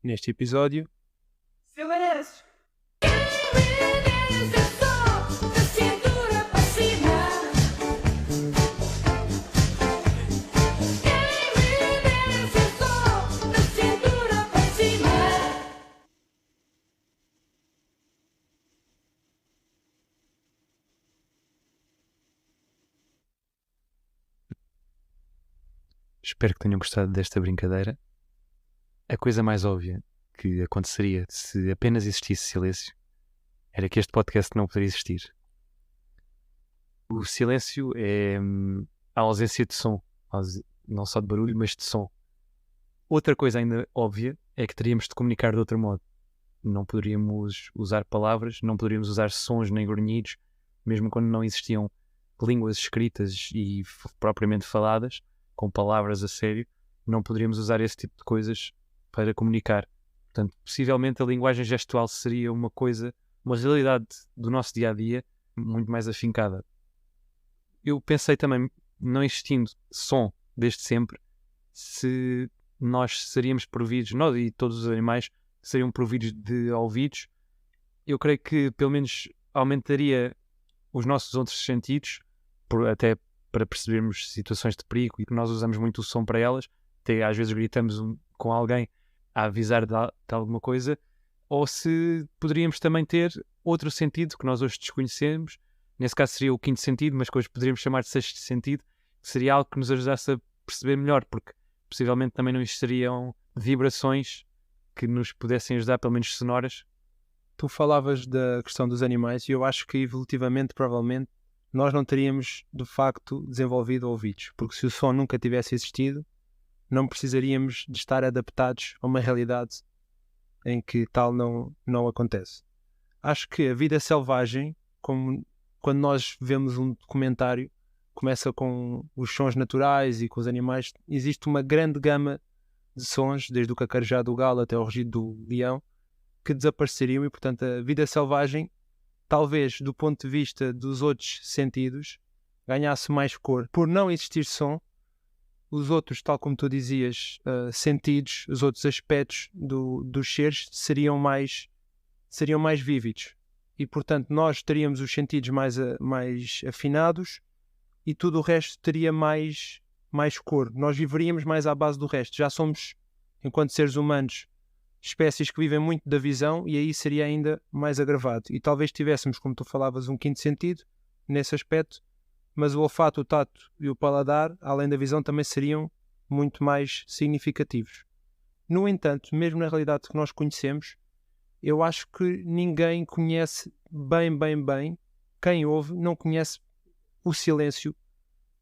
Neste episódio, Silêncio! Silêncio só, da cintura para cima. Silêncio só, da cintura para cima. Espero que tenham gostado desta brincadeira. A coisa mais óbvia que aconteceria se apenas existisse silêncio era que este podcast não poderia existir. O silêncio é a ausência de som, não só de barulho, mas de som. Outra coisa ainda óbvia é que teríamos de comunicar de outro modo. Não poderíamos usar palavras, não poderíamos usar sons nem grunhidos, mesmo quando não existiam línguas escritas e propriamente faladas, com palavras a sério, não poderíamos usar esse tipo de coisas para comunicar. Portanto, possivelmente a linguagem gestual seria uma realidade do nosso dia-a-dia muito mais afincada. Eu pensei também, não existindo som desde sempre, se nós seríamos providos, nós e todos os animais seriam providos de ouvidos, eu creio que pelo menos aumentaria os nossos outros sentidos, até para percebermos situações de perigo, e que nós usamos muito o som para elas, até às vezes gritamos com alguém a avisar de alguma coisa, ou se poderíamos também ter outro sentido que nós hoje desconhecemos, nesse caso seria o quinto sentido, mas que hoje poderíamos chamar de sexto sentido, que seria algo que nos ajudasse a perceber melhor, porque possivelmente também não existiriam vibrações que nos pudessem ajudar, pelo menos sonoras. tu falavas da questão dos animais e eu acho que evolutivamente, provavelmente, nós não teríamos de facto desenvolvido ouvidos, porque se o som nunca tivesse existido, não precisaríamos de estar adaptados a uma realidade em que tal não acontece. Acho que a vida selvagem, como quando nós vemos um documentário, começa com os sons naturais e com os animais, existe uma grande gama de sons, desde o cacarejá do galo até o rugido do leão, que desapareceriam e, portanto, a vida selvagem, talvez do ponto de vista dos outros sentidos, ganhasse mais cor. Por não existir som, os outros, tal como tu dizias, sentidos, os outros aspectos dos seres seriam mais vívidos. E, portanto, nós teríamos os sentidos mais afinados e tudo o resto teria mais cor. Nós viveríamos mais à base do resto. Já somos, enquanto seres humanos, espécies que vivem muito da visão e aí seria ainda mais agravado. E talvez tivéssemos, como tu falavas, um quinto sentido nesse aspecto, mas o olfato, o tato e o paladar, além da visão, também seriam muito mais significativos. No entanto, mesmo na realidade que nós conhecemos, eu acho que ninguém conhece bem, quem ouve não conhece o silêncio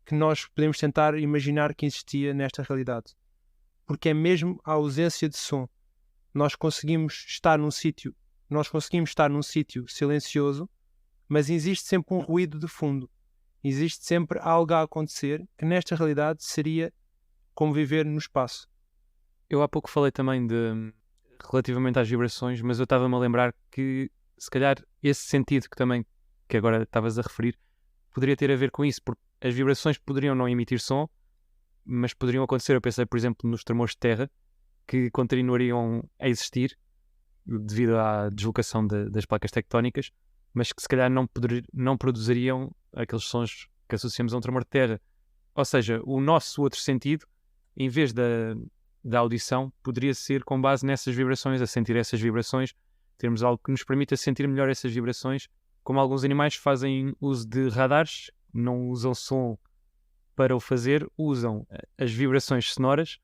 que nós podemos tentar imaginar que existia nesta realidade. Porque é mesmo a ausência de som. Nós conseguimos estar num sítio silencioso, mas existe sempre um ruído de fundo. Existe sempre algo a acontecer que nesta realidade seria como viver no espaço. Eu há pouco falei também relativamente às vibrações, mas eu estava-me a lembrar que se calhar esse sentido que agora estavas a referir poderia ter a ver com isso, porque as vibrações poderiam não emitir som, mas poderiam acontecer. Eu pensei, por exemplo, nos tremores de terra, que continuariam a existir devido à deslocação das placas tectónicas, mas que se calhar não produziriam aqueles sons que associamos a um tremor de terra. Ou seja, o nosso outro sentido, em vez da audição, poderia ser com base nessas vibrações, a sentir essas vibrações, termos algo que nos permita sentir melhor essas vibrações, como alguns animais fazem uso de radares, não usam som para o fazer, usam as vibrações sonoras,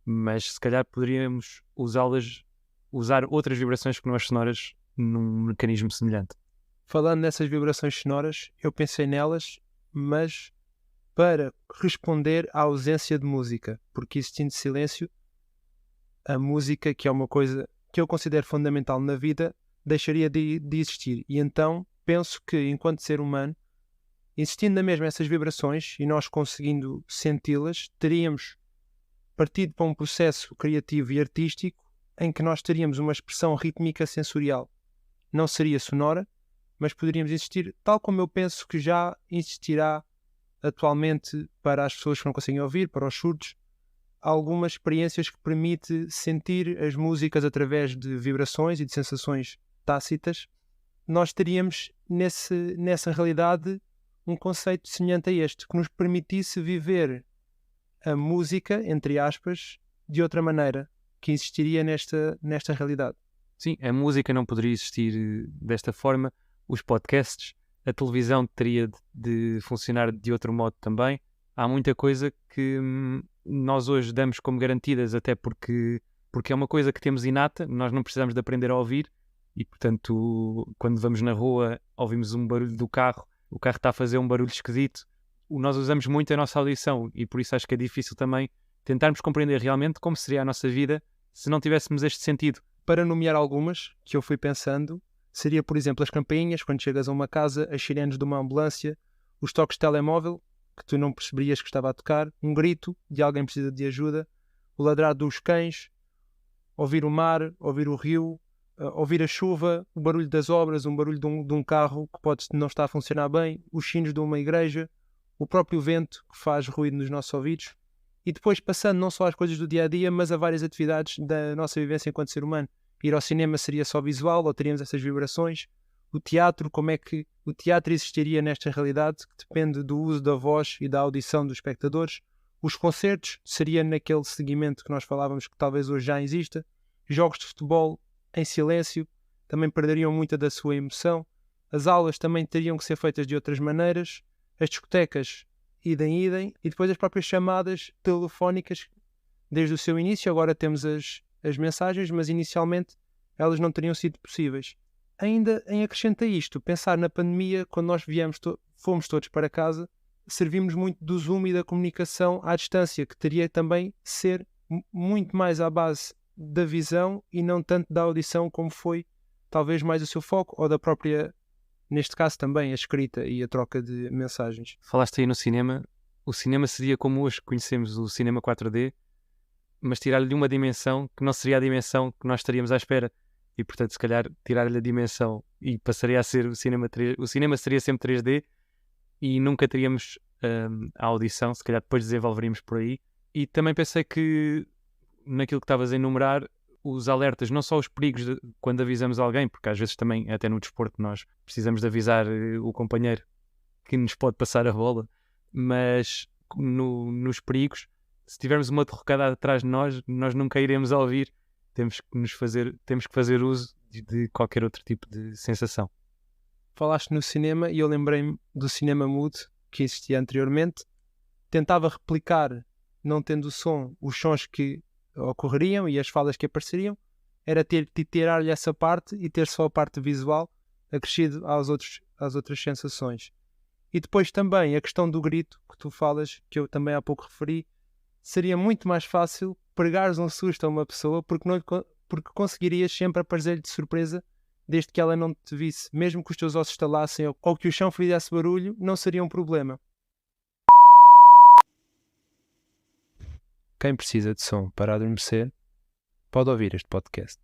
mas se calhar poderíamos usar outras vibrações que não as sonoras num mecanismo semelhante. Falando nessas vibrações sonoras, eu pensei nelas, mas para responder à ausência de música, porque existindo silêncio, a música, que é uma coisa que eu considero fundamental na vida, deixaria de existir. E então penso que, enquanto ser humano, existindo na mesma essas vibrações e nós conseguindo senti-las, teríamos partido para um processo criativo e artístico em que nós teríamos uma expressão rítmica sensorial. Não seria sonora, mas poderíamos existir, tal como eu penso que já existirá atualmente para as pessoas que não conseguem ouvir, para os surdos, algumas experiências que permite sentir as músicas através de vibrações e de sensações tácitas, nós teríamos nessa realidade um conceito semelhante a este, que nos permitisse viver a música, entre aspas, de outra maneira, que existiria nesta realidade. Sim, a música não poderia existir desta forma, os podcasts, a televisão teria de funcionar de outro modo também. Há muita coisa que nós hoje damos como garantidas, até porque é uma coisa que temos inata, nós não precisamos de aprender a ouvir e, portanto, quando vamos na rua, ouvimos um barulho do carro, o carro está a fazer um barulho esquisito. Nós usamos muito a nossa audição e por isso acho que é difícil também tentarmos compreender realmente como seria a nossa vida se não tivéssemos este sentido. Para nomear algumas que eu fui pensando, seria, por exemplo, as campainhas, quando chegas a uma casa, as sirenes de uma ambulância, os toques de telemóvel, que tu não perceberias que estava a tocar, um grito de alguém que precisa de ajuda, o ladrar dos cães, ouvir o mar, ouvir o rio, ouvir a chuva, o barulho das obras, um barulho de um carro que pode não estar a funcionar bem, os sinos de uma igreja, o próprio vento que faz ruído nos nossos ouvidos, e depois passando não só às coisas do dia-a-dia, mas a várias atividades da nossa vivência enquanto ser humano. Ir ao cinema seria só visual, ou teríamos essas vibrações? O teatro, como é que o teatro existiria nesta realidade, que depende do uso da voz e da audição dos espectadores? Os concertos, seria naquele segmento que nós falávamos que talvez hoje já exista. Jogos de futebol em silêncio, também perderiam muita da sua emoção. As aulas também teriam que ser feitas de outras maneiras. As discotecas, idem, e depois as próprias chamadas telefónicas, desde o seu início. Agora temos as mensagens, mas inicialmente elas não teriam sido possíveis. Ainda em acrescento a isto, pensar na pandemia, quando nós fomos todos para casa, servimos muito do Zoom e da comunicação à distância, que teria também ser muito mais à base da visão e não tanto da audição, como foi talvez mais o seu foco, ou da própria, neste caso também, a escrita e a troca de mensagens. Falaste aí no cinema. O cinema seria como hoje conhecemos o cinema 4D, mas tirar-lhe uma dimensão que não seria a dimensão que nós estaríamos à espera. E, portanto, se calhar, tirar-lhe a dimensão e passaria a ser o cinema 3D. O cinema seria sempre 3D e nunca teríamos a audição. Se calhar depois desenvolveríamos por aí. E também pensei que, naquilo que estavas a enumerar, os alertas, não só os perigos quando avisamos alguém, porque às vezes também, até no desporto, nós precisamos de avisar o companheiro que nos pode passar a bola, mas nos perigos, se tivermos uma derrocada atrás de nós nunca iremos ouvir. Temos que fazer uso de qualquer outro tipo de sensação. Falaste no cinema e eu lembrei-me do cinema mudo que existia anteriormente. Tentava replicar, não tendo som, os sons que ocorreriam e as falas que apareceriam. Era tirar-lhe essa parte e ter só a parte visual acrescido às outras sensações. E depois também a questão do grito que tu falas, que eu também há pouco referi, seria muito mais fácil pregares um susto a uma pessoa porque conseguirias sempre aparecer-lhe de surpresa desde que ela não te visse. Mesmo que os teus ossos estalassem ou que o chão fizesse barulho, não seria um problema. Quem precisa de som para adormecer, pode ouvir este podcast.